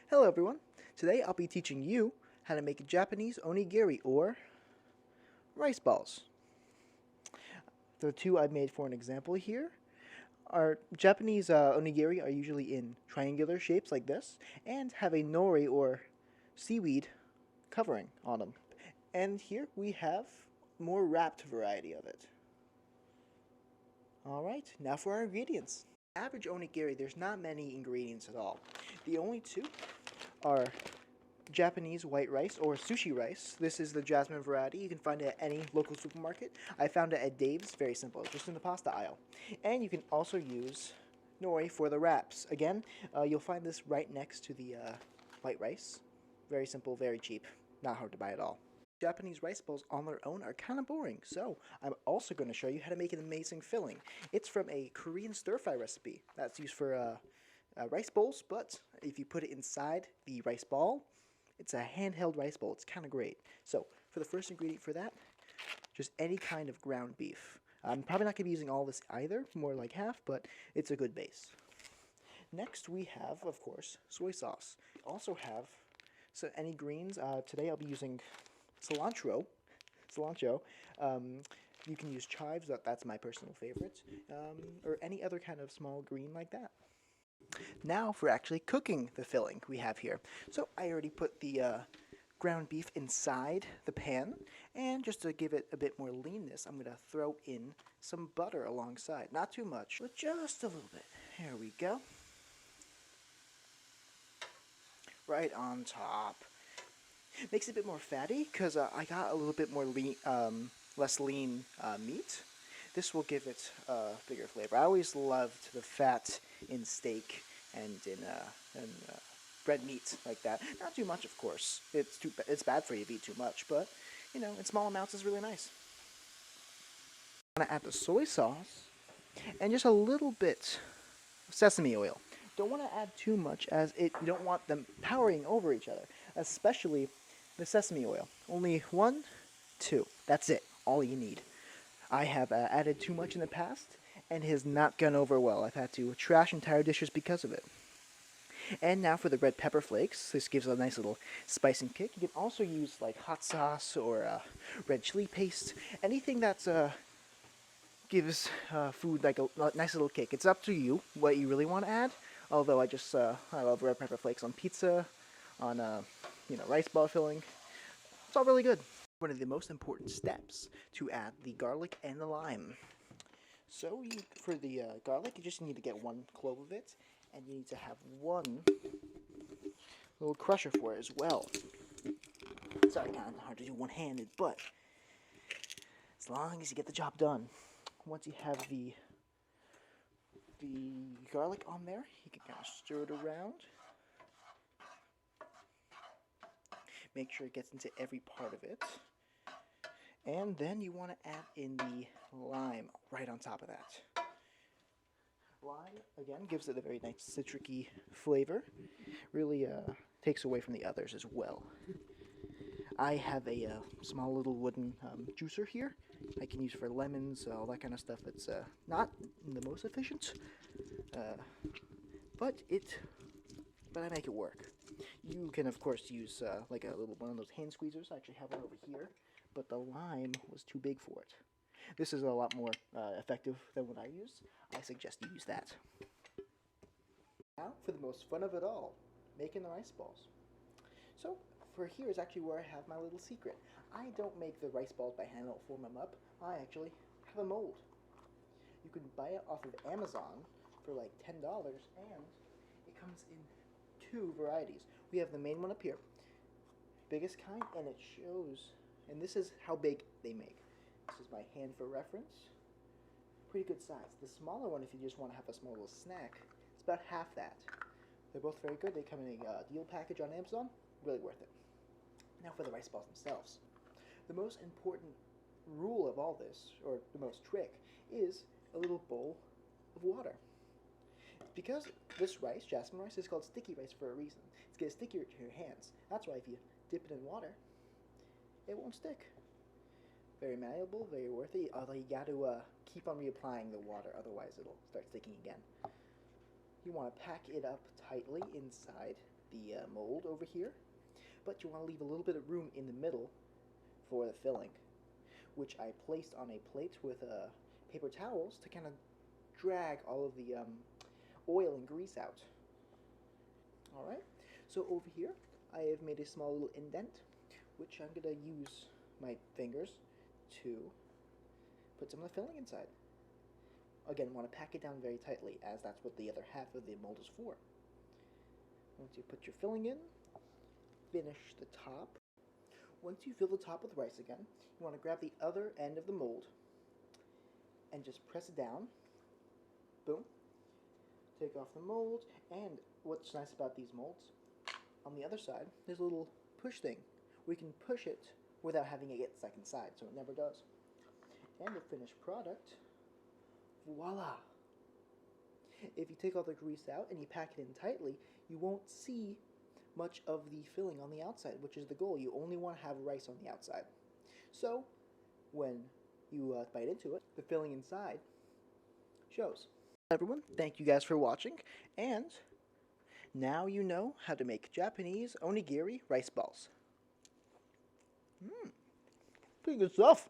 Hello everyone. Today I'll be teaching you how to make Japanese onigiri or rice balls. The two I've made for an example here are Japanese onigiri are usually in triangular shapes like this and have a nori or seaweed covering on them. And here we have more wrapped variety of it. Alright, now for our ingredients. Average onigiri, there's not many ingredients at all. The only two are Japanese white rice or sushi rice. This is the jasmine variety. You can find it at any local supermarket. I found it at Dave's. Very simple, just in the pasta aisle. And you can also use nori for the wraps. Again, you'll find this right next to the white rice. Very simple, very cheap. Not hard to buy at all. Japanese rice balls on their own are kind of boring, so I'm also going to show you how to make an amazing filling. It's from a Korean stir-fry recipe that's used for rice bowls, but if you put it inside the rice ball, it's a handheld rice bowl. It's kind of great. So for the first ingredient for that, just any kind of ground beef. I'm probably not going to be using all this either, more like half, but it's a good base. Next we have, of course, soy sauce. Also have any greens. Today I'll be using cilantro. You can use chives, that's my personal favorite, or any other kind of small green like that. Now for actually cooking the filling we have here. So I already put the ground beef inside the pan, and just to give it a bit more leanness, I'm going to throw in some butter alongside. Not too much, but just a little bit. Here we go. Right on top. Makes it a bit more fatty because I got a little bit more lean, less lean meat. This will give it bigger flavor. I always loved the fat in steak and in red meat like that. Not too much, of course. It's bad for you if you eat too much, but you know, in small amounts is really nice. I'm gonna add the soy sauce and just a little bit of sesame oil. Don't want to add too much, as you don't want them powering over each other, especially the sesame oil. Only 1, 2. That's it. All you need. I have added too much in the past, and it has not gone over well. I've had to trash entire dishes because of it. And now for the red pepper flakes. This gives a nice little spicing kick. You can also use like hot sauce or red chili paste. Anything that's gives food like a nice little kick. It's up to you what you really want to add. Although I love red pepper flakes on pizza, on rice ball filling. It's all really good. One of the most important steps to add the garlic and the lime. So for the garlic, you just need to get 1 clove of it, and you need to have 1 little crusher for it as well. Sorry, kind of hard to do one-handed, but as long as you get the job done. Once you have the garlic on there, you can kind of stir it around. Make sure it gets into every part of it. And then you want to add in the lime right on top of that. Lime, again, gives it a very nice citric-y flavor. Really takes away from the others as well. I have a small little wooden juicer here. I can use for lemons, all that kind of stuff. That's not the most efficient, but I make it work. You can, of course, use like a little one of those hand squeezers. I actually have one over here, but the lime was too big for it. This is a lot more effective than what I use. I suggest you use that. Now for the most fun of it all, making the rice balls. So for here is actually where I have my little secret. I don't make the rice balls by hand, I don't form them up. I actually have a mold. You can buy it off of Amazon for like $10, and it comes in 2 varieties. We have the main one up here, biggest kind, and it shows, and this is how big they make. This is my hand for reference. Pretty good size. The smaller one, if you just want to have a small little snack, it's about half that. They're both very good. They come in a deal package on Amazon. Really worth it. Now for the rice balls themselves. The most important rule of all this, or the most trick, is a little bowl of water. Because this rice, jasmine rice, is called sticky rice for a reason. It's going to stick to your hands. That's why if you dip it in water, it won't stick. Very malleable, very worth it, although you got to keep on reapplying the water, otherwise it'll start sticking again. You want to pack it up tightly inside the mold over here, but you want to leave a little bit of room in the middle for the filling, which I placed on a plate with paper towels to kind of drag all of the oil and grease out. Alright, so over here I have made a small little indent, which I'm going to use my fingers to put some of the filling inside. Again, want to pack it down very tightly, as that's what the other half of the mold is for. Once you put your filling in, finish the top. Once you fill the top with rice again, you want to grab the other end of the mold and just press it down. Boom. Take off the mold, and what's nice about these molds, on the other side, there's a little push thing. We can push it without having it get stuck inside, so it never does. And the finished product, voila! If you take all the grease out and you pack it in tightly, you won't see much of the filling on the outside, which is the goal. You only want to have rice on the outside. So, when you bite into it, the filling inside shows. Everyone, thank you guys for watching, and now you know how to make Japanese onigiri rice balls. Pretty good stuff.